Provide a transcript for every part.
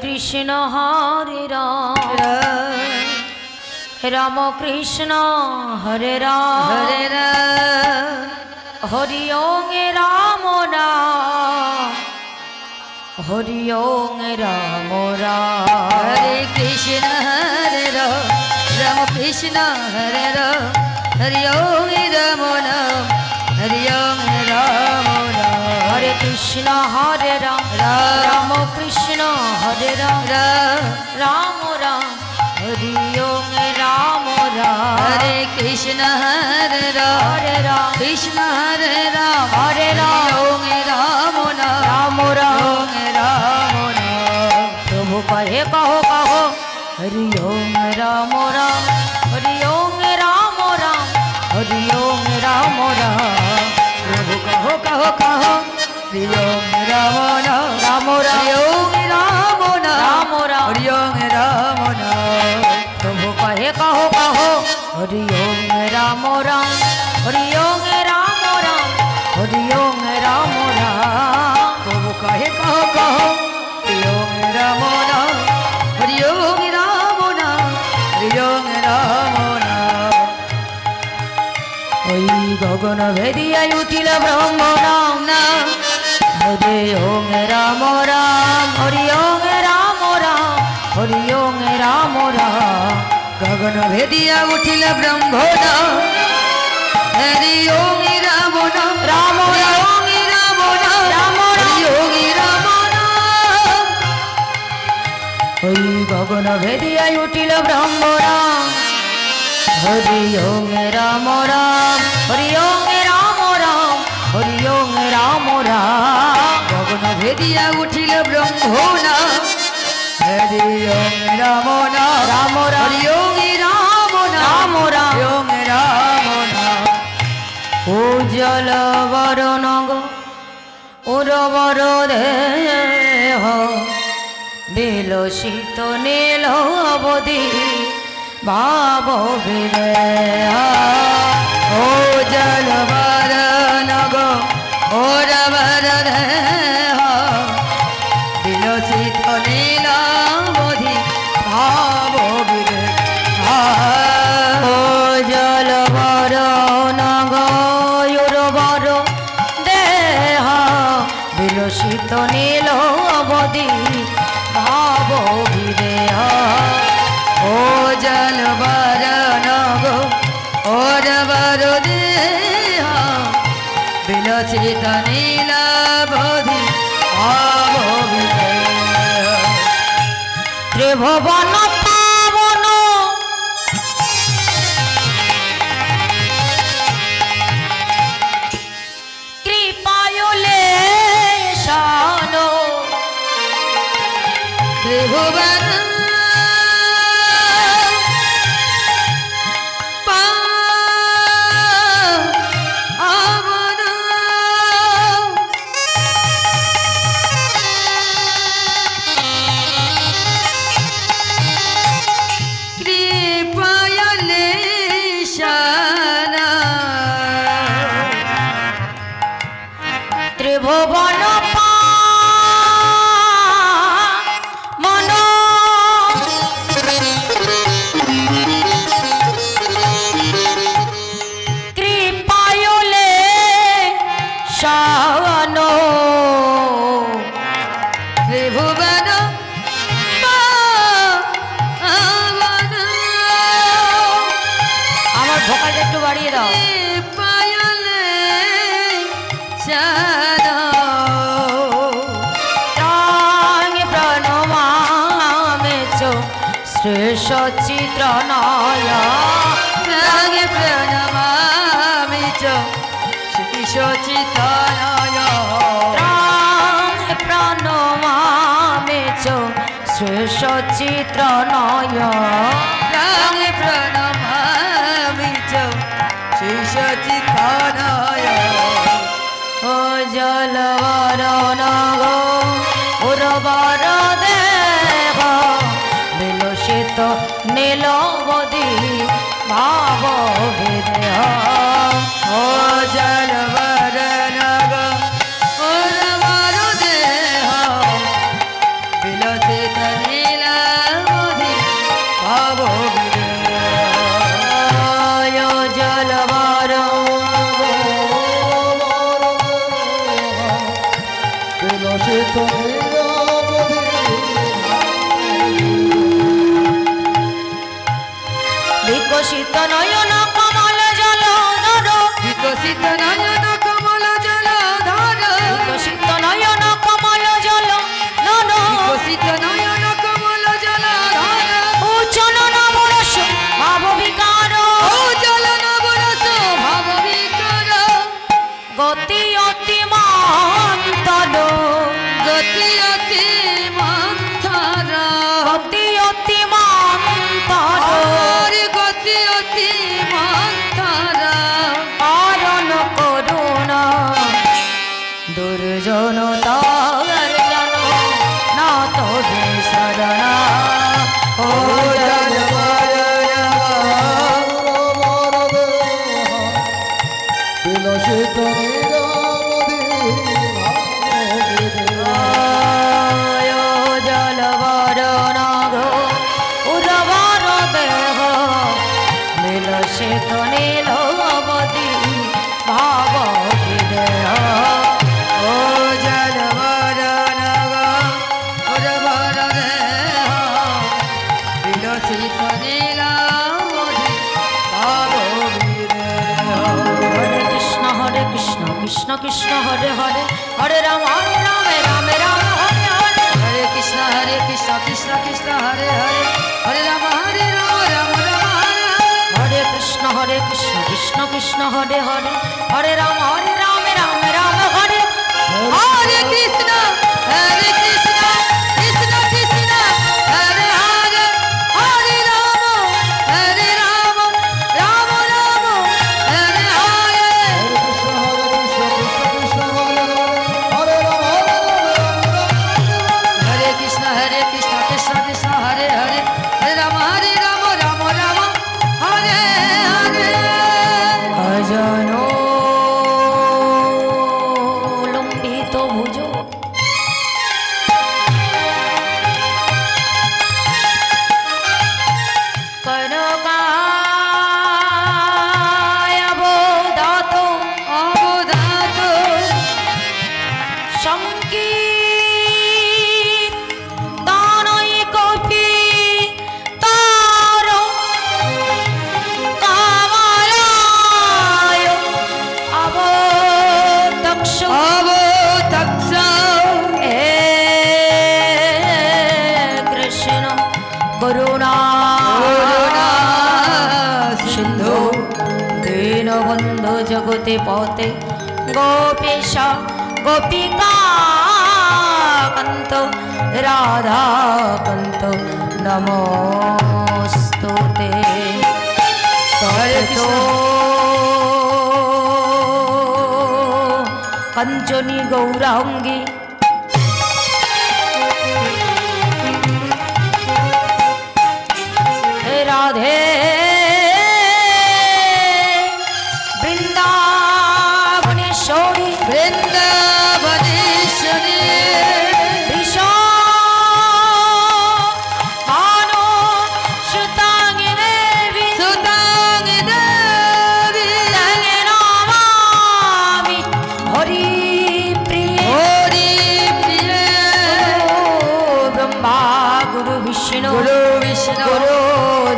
कृष्ण हरे राम राम कृष्ण हरे राम हरि ओम राम राम हरि ओम राम राम हरे कृष्ण हरे राम राम कृष्ण हरे राम हरि ओम राम राम हरि ओम राम राम हरे कृष्ण हरे राम राम कृष्ण हरे राम राम राम हरि ओम राम राम हरे कृष्ण हरे राम कृष्ण हरे राम हरे राम ओम राम राम राम राम प्रभु कहे कहो कहो हरि ओम राम राम हरि ओम राम राम हरि ओम राम राम प्रभु कहो कहो कहो हरि ओम राम राम राम राम राम राम राम हरि ओम राम प्रभु कहे कहो कहो हरि ओम राम राम हरि ओम राम राम हरि ओम राम राम प्रभु कहे कहो कहो हरि ओम राम हरि ओम राम हरि ओम राम ओई गगन भेदिया उठिल ब्रह्म नाम हरे ओम राम राम हरि ओम राम राम हरि ओम राम राम गगन भेदिया उठिल ब्रह्म हरि ओम राम राम राम ओम राम राम हरि ओम राम ओई गगन भेदिया उठिल ब्रह्म राम हरि ओम राम राम हरि ओम राम राम हरि ओम राम राम गगन भेदिया उठिल ब्रह्म हरि ओम राम राम हरि ओम राम राम राम ओम राम उज्जल वरण उर्वर देह बिलसित नील अवधि भाव विदेह ओ जल वरण ओरवर देह बिलसित नीलावधि भाव विदेह ओ जल वरण गयुर्वर देह बिलसित नील अवधि भाव विदेह ओ जल वरण ओरवर देह बिलसित नीलावधि भाव विदेह त्रिभुवन पावन कृपायुले शानो त्रिभुवन पावन कृपयले शाना त्रिभुवन पावन कृपायुले शानो त्रिभुवन पावन আমার ভোকালটা একটু বাড়িয়ে দাও পায়লে শানা রাঙে প্রণমামে চো শ্রী সচিত্র নয় রাগে প্রণমামি চ শ্রী সচিতানয় রাঙে প্রণমামে চো শ্রী সচিত্র নয় রাগে প্রণমামি চ শ্রী সচিতানয় ও জলবরণ গো উর্বর দেহ বিলসিত নীলবধি ভাব বিদেহ ও জল বরণ ওরবর দেহ বিলসিত নীলাবধি ভাব জলবার বিকশিত নয়ন কমল জল ধর বিকশিত নয়ন কমল জল ধর বিকশিত নয়ন কমল জল ধর বিকশিত নয়ন কমল জল ধর ও চলন বরস ভাব বিকার ও জল নবরস ভাব বিকার গতি অতি মন্তর গতি অতি মন্থর গতি অতি মন্তর গতি অতি মন্থর পারণ করুণ দুর্জন তার জন না তবে শরণা ও জলবর নাগ উরবর দেহ নীলশিত নীলবতী ভাব হৃদয় ও জলবর নগ উর্বর দেহ বিলসিত নীলাবধি ভাব বিদেহ হরে কৃষ্ণ কৃষ্ণ কৃষ্ণ হরে হরে হরে রাম রাম রাম হরে হরে হরে কৃষ্ণ কৃষ্ণ কৃষ্ণ হরে হরে হরে রাম রাম রাম হরে হরে কৃষ্ণ কৃষ্ণ কৃষ্ণ হরে হরে হরে রাম রাম হরে হরে কৃষ্ণ কৃষ্ণ কৃষ্ণ হরে হরে হরে রাম রাম রাম হরে হরে হরে কৃষ্ণ কৃষ্ণ কৃষ্ণ হরে হরে হরে রাম রাম রাম হরে হরে ভজন লম্বিত ভুজ কনকায়বোদাত অবদাত সংকীর্তনৈ কপি তার কামালয় অবদক্ষ অবদক্ষ হে কৃষ্ণ করুণা সিন্ধু দীনবন্ধু জগতে পতে গোপীশ গোপিকা কান্ত রাধা কান্ত নমস্তুতে হরে কৃষ্ণ। কাঞ্চনী গৌরাঙ্গী রাধে বৃন্দাবনেশ্বরী বৃন্দাবনেশ্বরী মানো সুতাঙ্গি দেবী সুতাঙ্গি দেবী তাঙ্গে নমামি হরি প্রিয়ে হরি প্রিয়ে ব্রহ্মা গুরু বিষ্ণু গুরু বিষ্ণু গুরু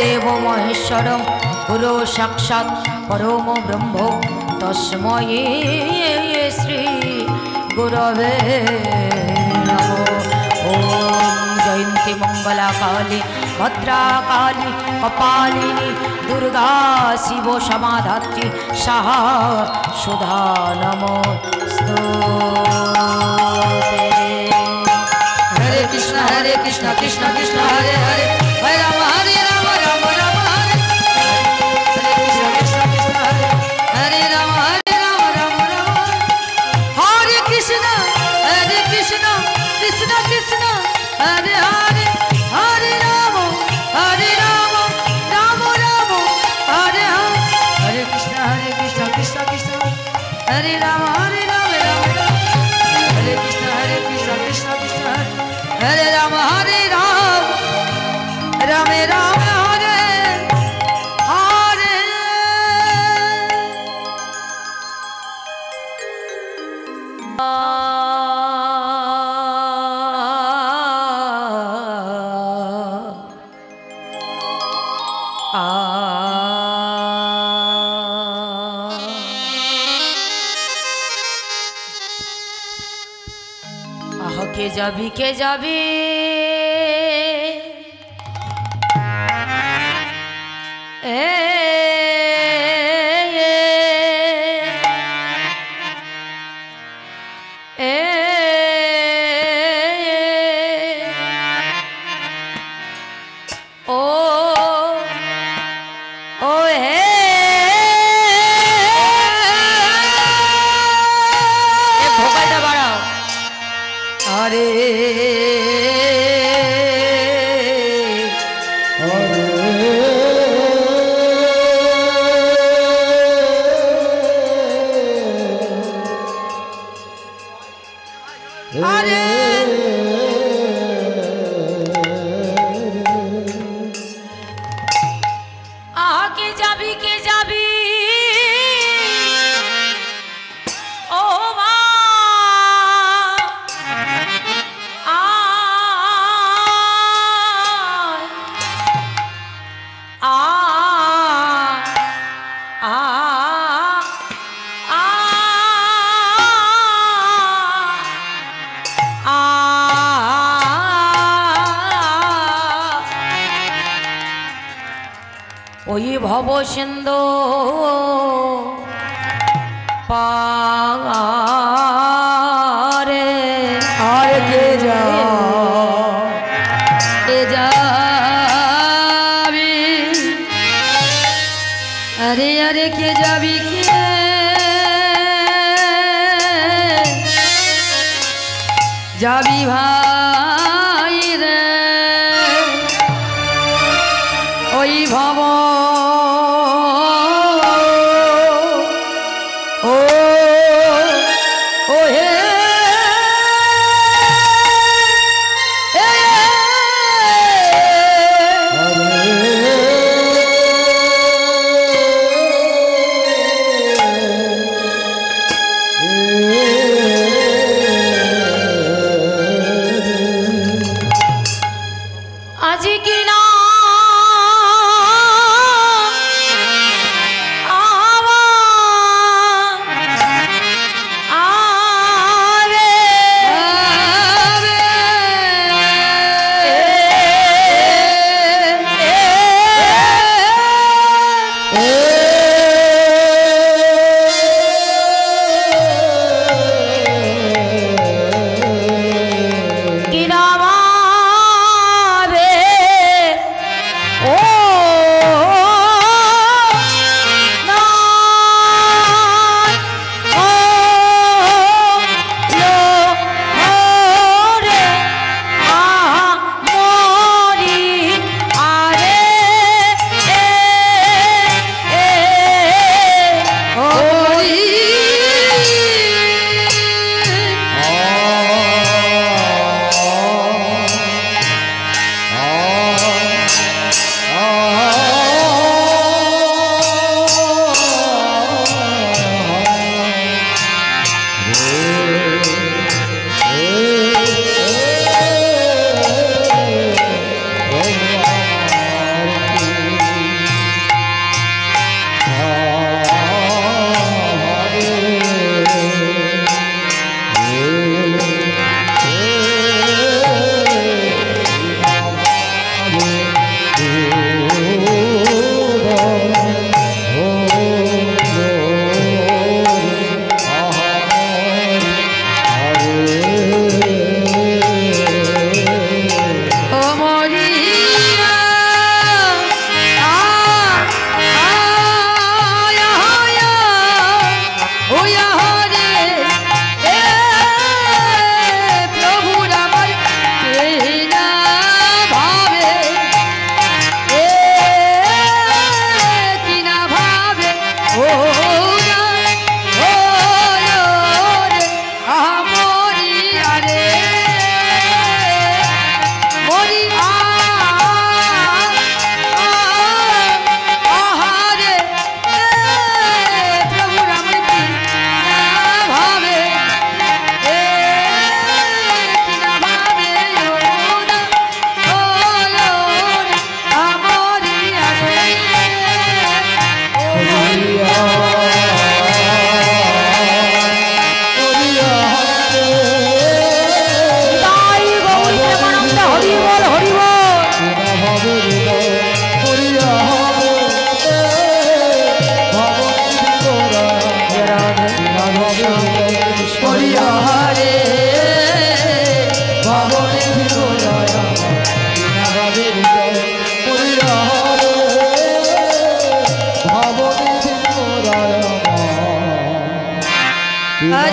দেব মহেশ্বরম গুরু সাক্ষাৎ পরম ব্রহ্ম তস্মৈ শ্রী গুরবে নমো ওম জয়ন্তী মঙ্গলা কালী ভদ্রা কালী কপালিনী দুর্গা শিব সমাধাত্রী সাহা সুধা নমস্তুতে হরে কৃষ্ণ কৃষ্ণ কৃষ্ণ হরে হরে হরে রাম রাম রাম হরে হরে কৃষ্ণ কৃষ্ণ হরে হরে রাম রাম রাম হরে কৃষ্ণ কৃষ্ণ কৃষ্ণ হরে হরে হরে রাম রাম রাম হরে হরে কৃষ্ণ কৃষ্ণ কৃষ্ণ হরে রাম রাম রাম হরে কৃষ্ণ কৃষ্ণ কৃষ্ণ হরে রাম কে যাবি কে যাবি ওই ভব সিন্ধু পারে আর কে যাবি अरे अरे के जाबी के जाबी भाई रे ओई भव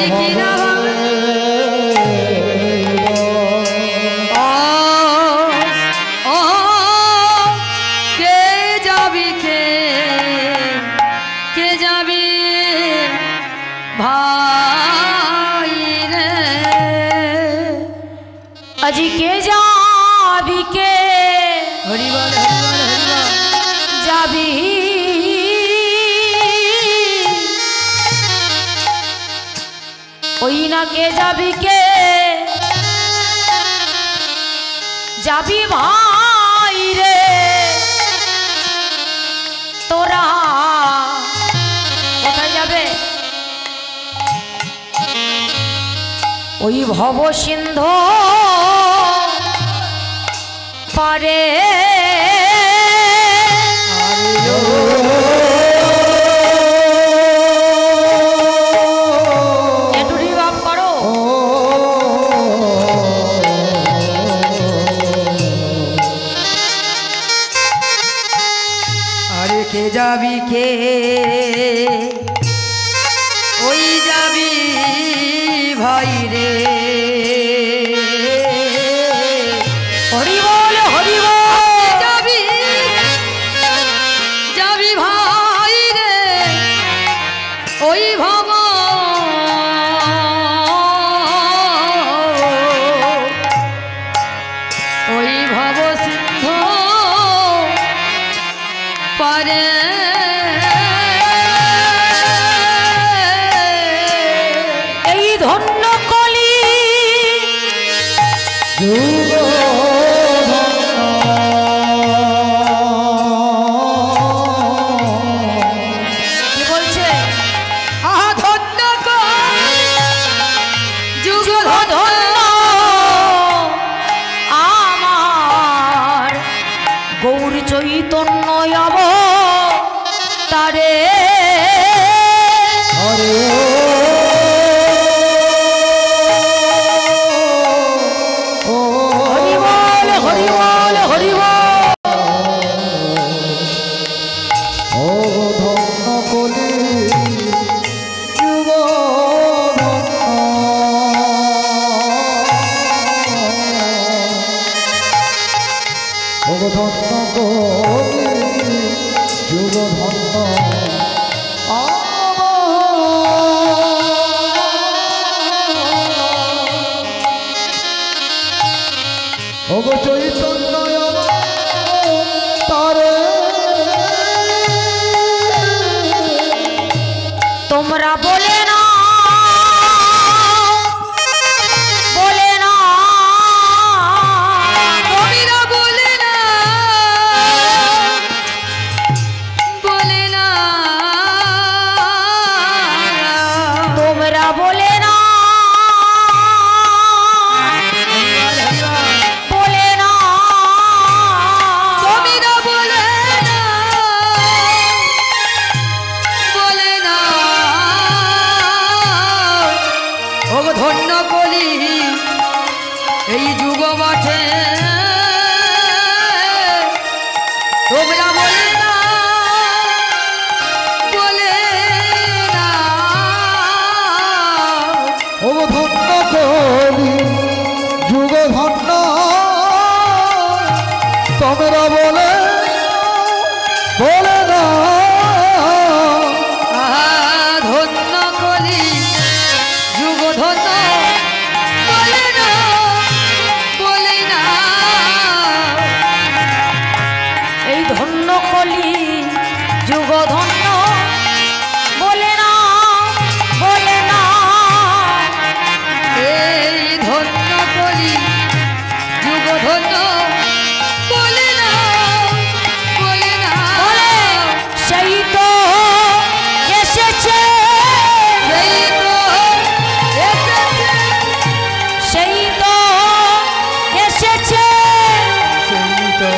আজি কি না ভাবে আজি কে যাবি কে হরিবল হরিবল হরিবল যাবি ওই না কে যাবি কে যাবি ভাই রে তোরা কোথায় যাবে ওই ভব সিন্ধু পারে একটু রিভাব করো আরে কে যাবি কে ওই যাবি ভাই রে হরি বল হরি বল যাবি যাবি ভাই রে ওই ভব ওই ভব সিন্ধু পারে এই ধন্য কলি কি বলছে ধন্য যুগ ধন্য আমার গৌর চৈতন্য অব তারে হরি বল হরি বল হরি বল চৈতন্য তারে তোমরা বলে না বলে না কবিরা বলে না বলে না তোমরা বলে না বলে না কবিরা বলে না বলে না ওগো ধন্য কলি এই যুগ মাঠে তোমরা বলে না বলে না ও ধন্য কলি যুগ ধন্য তোমরা বলে না ধন্য কলি যুগ ধন্য বলে না বলে না এই ধন্য কলি যুগ ধন্য বলে না বলে না এই ধন্য কলি যুগ ধন্য বলে না বলে না বলে সেই তো এসেছে সেই তো এসেছে সেই তো এসেছে সেই তো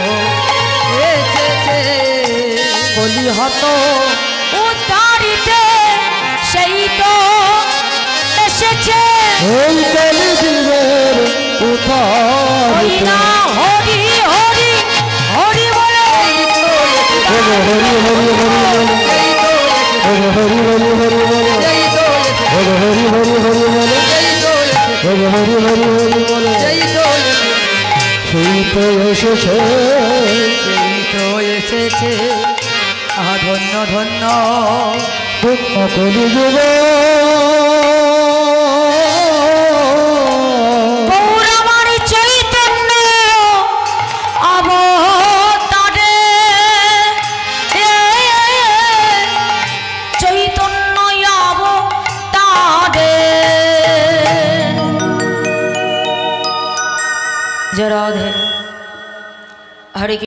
এসেছে কলি হত উদ্ধারিতে সেই তো এসেছে এই কলি যুগের হরি না হরি হরি হরি বলে হরি হরি হরি হরি এই তো এসেছে হরি হরি হরি হরি এই তো এসেছে হরি হরি হরি বলে হরি হরি হরি হরি বলে সেই তো এসেছে এসেছে ধন্য ধন্য ধন্য কলিযুগ গৌরমণি চৈতন্য অবতারে চৈতন্য অবতারে জয় রাধে হরে